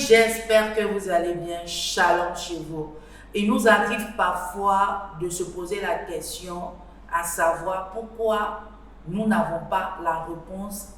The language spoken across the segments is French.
j'espère que vous allez bien. Shalom chez vous. Il nous arrive parfois de se poser la question à savoir pourquoi nous n'avons pas la réponse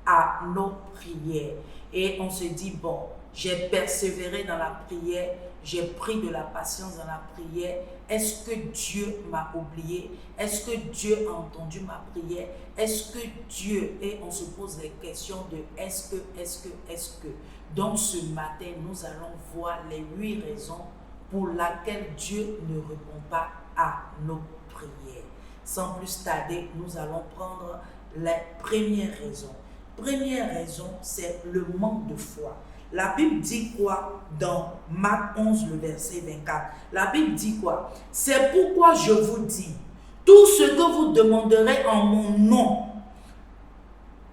à nos prières. Et on se dit, bon, j'ai persévéré dans la prière, j'ai pris de la patience dans la prière. Est-ce que Dieu m'a oublié? Est-ce que Dieu a entendu ma prière? Est-ce que Dieu, et on se pose les questions de est-ce que. Donc ce matin, nous allons voir les 8 raisons pour lesquelles Dieu ne répond pas à nos prières. Sans plus tarder, nous allons prendre les premières raisons. Première raison, c'est le manque de foi. La Bible dit quoi dans Marc 11, le verset 24? La Bible dit quoi? C'est pourquoi je vous dis, tout ce que vous demanderez en mon nom,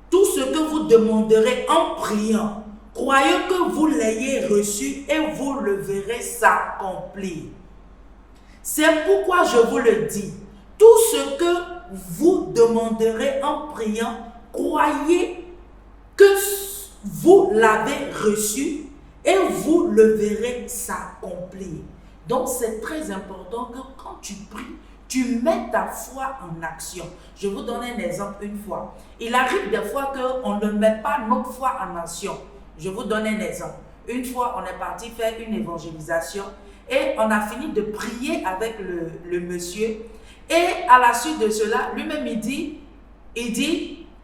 tout ce que vous demanderez en priant, croyez que vous l'ayez reçu et vous le verrez s'accomplir. C'est pourquoi je vous le dis, tout ce que vous demanderez en priant, croyez que vous l'avez reçu et vous le verrez s'accomplir. Donc c'est très important que quand tu pries, tu mets ta foi en action. Je vous donne un exemple une fois. Il arrive des fois qu'on ne met pas notre foi en action. Je vous donne un exemple. Une fois, on est parti faire une évangélisation et on a fini de prier avec le monsieur. Et à la suite de cela, lui-même il dit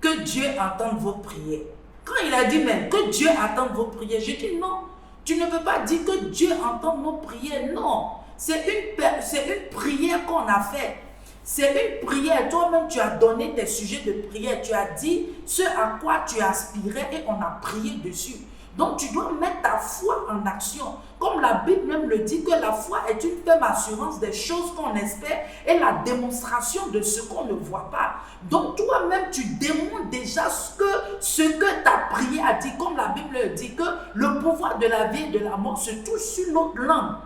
que Dieu entende vos prières. Quand il a dit même que Dieu entende vos prières, je dis non, tu ne peux pas dire que Dieu entend nos prières. Non, c'est une prière qu'on a faite. C'est une prière. Toi-même, tu as donné tes sujets de prière. Tu as dit ce à quoi tu aspirais et on a prié dessus. Donc, tu dois mettre ta foi en action. Comme la Bible même le dit, que la foi est une ferme assurance des choses qu'on espère et la démonstration de ce qu'on ne voit pas. Donc, toi-même, tu démontres déjà ce que ta prière a dit. Comme la Bible le dit, que le pouvoir de la vie et de la mort se touche sur notre langue.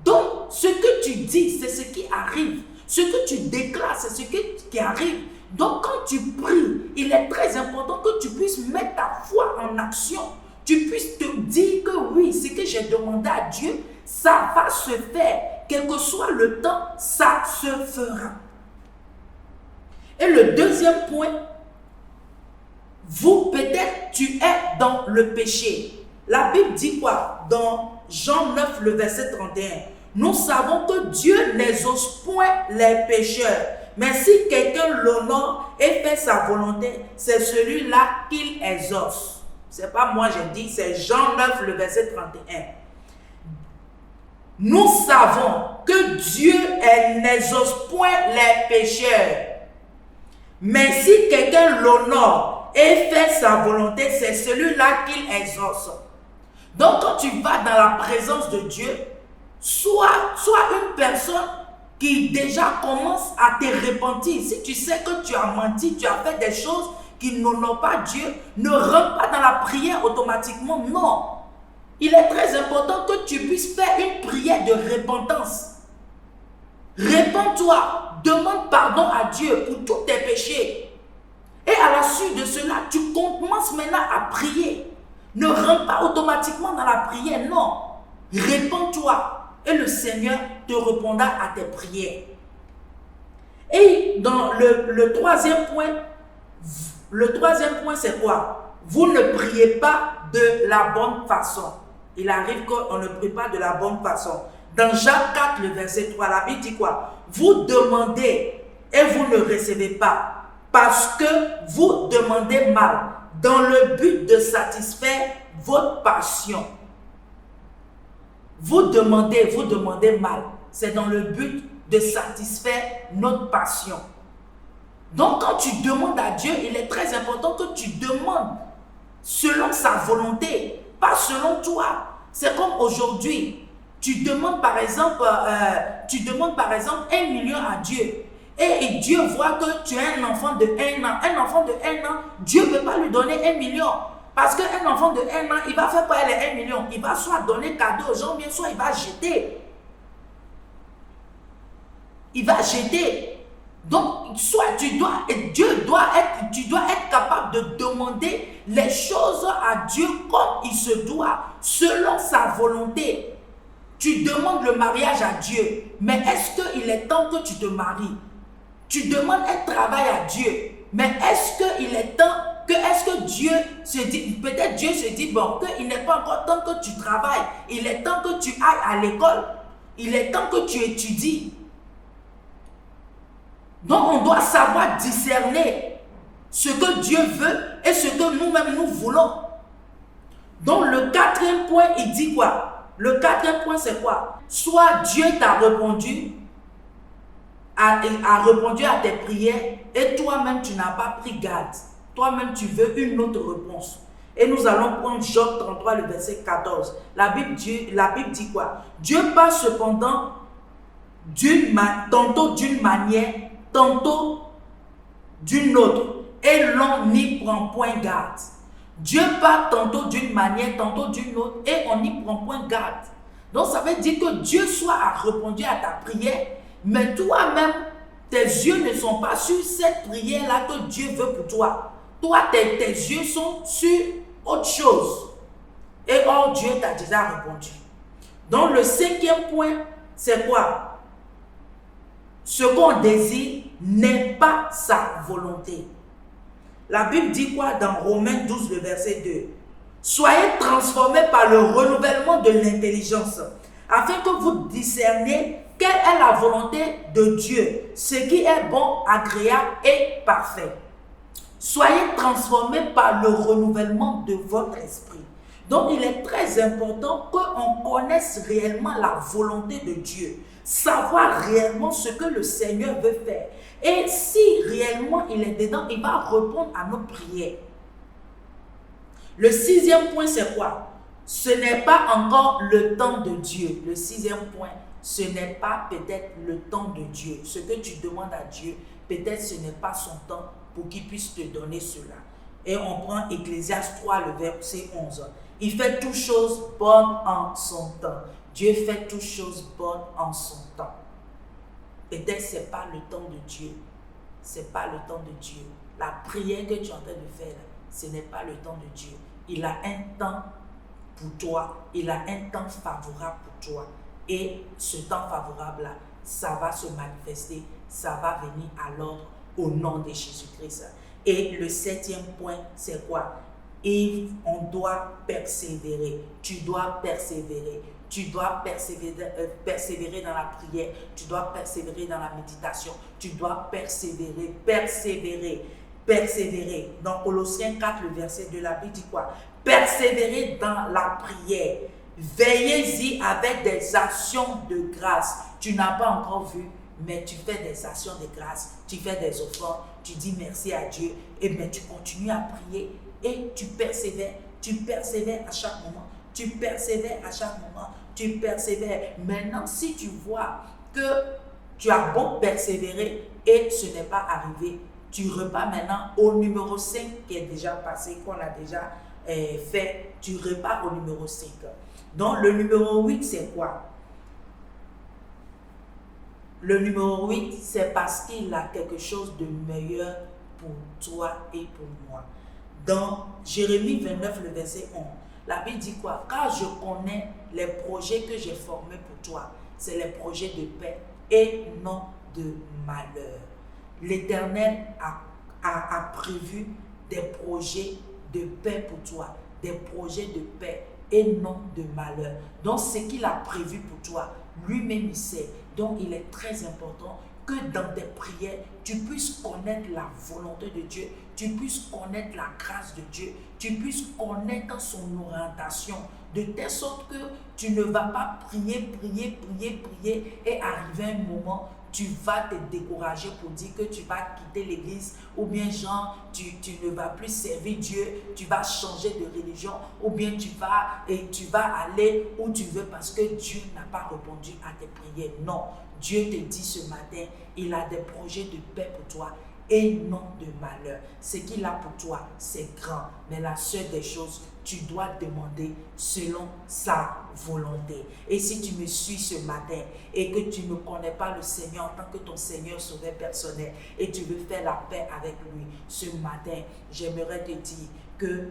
Donc, ce que tu dis, c'est ce qui arrive. Ce que tu déclares, c'est ce qui arrive. Donc, quand tu pries, il est très important que tu puisses mettre ta foi en action. Tu puisses te dire que oui, ce que j'ai demandé à Dieu, ça va se faire. Quel que soit le temps, ça se fera. Et le deuxième point, peut-être tu es dans le péché. La Bible dit quoi? Dans Jean 9, le verset 31. Nous savons que Dieu n'exauce point les pécheurs. Mais si quelqu'un l'honore et fait sa volonté, c'est celui-là qu'il exauce. Ce n'est pas moi j'ai dit, c'est Jean 9, le verset 31. Nous savons que Dieu n'exauce point les pécheurs. Mais si quelqu'un l'honore et fait sa volonté, c'est celui-là qu'il exauce. Donc quand tu vas dans la présence de Dieu, sois une personne qui déjà commence à te repentir. Si tu sais que tu as menti, tu as fait des choses qui n'honorent pas Dieu, ne rentre pas dans la prière automatiquement. Non. Il est très important que tu puisses faire une prière de repentance. Répands-toi, demande pardon à Dieu pour tous tes péchés. Et à la suite de cela, tu commences maintenant à prier. Ne rentre pas automatiquement dans la prière, non. Répands-toi. Et le Seigneur te répondra à tes prières. Et dans le troisième point, c'est quoi? Vous ne priez pas de la bonne façon. Il arrive qu'on ne prie pas de la bonne façon. Dans Jacques 4, le verset 3, la Bible dit quoi? Vous demandez et vous ne recevez pas parce que vous demandez mal dans le but de satisfaire votre passion. Vous demandez mal. C'est dans le but de satisfaire notre passion. Donc, quand tu demandes à Dieu, il est très important que tu demandes selon sa volonté, pas selon toi. C'est comme aujourd'hui. Tu demandes par exemple 1 million à Dieu. Et Dieu voit que tu as un enfant de 1 an. Un enfant de 1 an, Dieu ne peut pas lui donner 1 million. Parce qu'un enfant de 1 an, il va faire quoi les 1 million? Il va soit donner cadeau aux gens, bien soit il va jeter. Il va jeter. Donc, tu dois être capable de demander les choses à Dieu comme il se doit, selon sa volonté. Tu demandes le mariage à Dieu, mais est-ce qu'il est temps que tu te maries? Tu demandes un travail à Dieu, mais est-ce qu'il est temps est-ce que Dieu se dit, peut-être Dieu se dit, bon, qu'il n'est pas encore temps que tu travailles, il est temps que tu ailles à l'école, il est temps que tu étudies. Donc on doit savoir discerner ce que Dieu veut et ce que nous-mêmes nous voulons. Donc le quatrième point, il dit quoi? Le quatrième point, c'est quoi? Soit Dieu t'a répondu, a répondu à tes prières et toi-même tu n'as pas pris garde. Toi-même tu veux une autre réponse. Et nous allons prendre Job 33, le verset 14. La Bible dit quoi? Dieu parle cependant tantôt d'une manière, tantôt d'une autre, et l'on n'y prend point garde. Dieu parle tantôt d'une manière, tantôt d'une autre, et on n'y prend point garde. Donc ça veut dire que Dieu soit a répondu à ta prière, mais toi-même, tes yeux ne sont pas sur cette prière-là que Dieu veut pour toi. Toi, tes yeux sont sur autre chose. Et or, Dieu t'a déjà répondu. Donc le cinquième point, c'est quoi? Ce qu'on désire n'est pas sa volonté. La Bible dit quoi dans Romains 12, le verset 2? Soyez transformés par le renouvellement de l'intelligence, afin que vous discerniez quelle est la volonté de Dieu, ce qui est bon, agréable et parfait. Soyez transformés par le renouvellement de votre esprit. Donc, il est très important qu'on connaisse réellement la volonté de Dieu, savoir réellement ce que le Seigneur veut faire. Et si réellement il est dedans, il va répondre à nos prières. Le sixième point, c'est quoi? Ce n'est pas encore le temps de Dieu. Le sixième point, ce n'est pas peut-être le temps de Dieu. Ce que tu demandes à Dieu, peut-être ce n'est pas son temps pour qu'il puisse te donner cela. Et on prend Ecclésiaste 3, le verset 11. Il fait toutes choses bonnes en son temps. Dieu fait toutes choses bonnes en son temps. Peut-être ce n'est pas le temps de Dieu. Ce n'est pas le temps de Dieu. La prière que tu es en train de faire, ce n'est pas le temps de Dieu. Il a un temps pour toi. Il a un temps favorable pour toi. Et ce temps favorable-là, ça va se manifester. Ça va venir à l'ordre au nom de Jésus-Christ. Et le septième point, c'est quoi? Et on doit persévérer. Tu dois persévérer. Tu dois persévérer dans la prière. Tu dois persévérer dans la méditation. Tu dois persévérer. Dans Colossiens 4, le verset 2, la Bible dit quoi? Persévérer dans la prière. Veillez-y avec des actions de grâce. Tu n'as pas encore vu, mais tu fais des actions de grâce. Tu fais des offrandes. Tu dis merci à Dieu. Et bien tu continues à prier. Et tu persévères à chaque moment. Tu persévères à chaque moment. Tu persévères. Maintenant, si tu vois que tu as beau persévérer et ce n'est pas arrivé, tu repars maintenant au numéro 5 qui est déjà passé, qu'on a déjà fait. Tu repars au numéro 5. Donc, le numéro 8, c'est quoi? Le numéro 8, c'est parce qu'il a quelque chose de meilleur pour toi et pour moi. Dans Jérémie 29, le verset 11, la Bible dit quoi? Car je connais les projets que j'ai formés pour toi. C'est les projets de paix et non de malheur. L'Éternel a prévu des projets de paix pour toi. Des projets de paix et non de malheur. Donc, ce qu'il a prévu pour toi, lui-même il sait. Donc, il est très important que dans tes prières, tu puisses connaître la volonté de Dieu, tu puisses connaître la grâce de Dieu, tu puisses connaître son orientation, de telle sorte que tu ne vas pas prier et arriver un moment, tu vas te décourager pour dire que tu vas quitter l'église ou bien genre tu ne vas plus servir Dieu, tu vas changer de religion ou bien tu vas aller où tu veux parce que Dieu n'a pas répondu à tes prières. Non, Dieu te dit ce matin, il a des projets de paix pour toi et non de malheur. Ce qu'il a pour toi, c'est grand. Mais la seule des choses, tu dois demander selon sa volonté. Et si tu me suis ce matin et que tu ne connais pas le Seigneur en tant que ton Seigneur sauveur personnel et tu veux faire la paix avec lui, ce matin, j'aimerais te dire que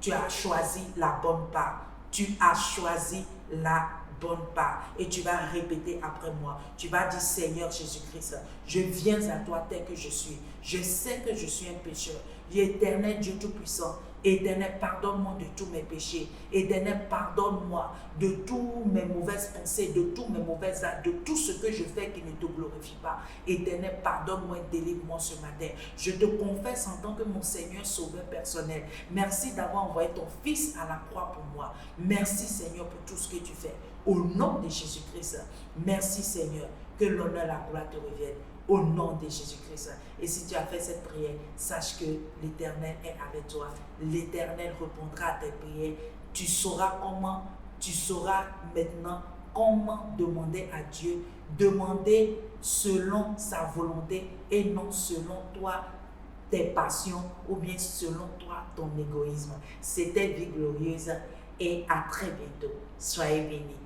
tu as choisi la bonne part. Tu as choisi la bonne part. Et tu vas répéter après moi. Tu vas dire, Seigneur Jésus-Christ, je viens à toi tel que je suis. Je sais que je suis un pécheur. Éternel Dieu Tout-Puissant, Éternel, pardonne-moi de tous mes péchés. Éternel, pardonne-moi de toutes mes mauvaises pensées, de tous mes mauvais actes, de tout ce que je fais qui ne te glorifie pas. Éternel, pardonne-moi et délivre-moi ce matin. Je te confesse en tant que mon Seigneur sauveur personnel. Merci d'avoir envoyé ton Fils à la croix pour moi. Merci Seigneur pour tout ce que tu fais. Au nom de Jésus-Christ, merci Seigneur, que l'honneur et la gloire te reviennent. Au nom de Jésus-Christ. Et si tu as fait cette prière, sache que l'Éternel est avec toi. L'Éternel répondra à tes prières. Tu sauras maintenant comment demander à Dieu. Demander selon sa volonté et non selon toi, tes passions ou bien selon toi, ton égoïsme. C'était Vie Glorieuse et à très bientôt. Soyez bénis.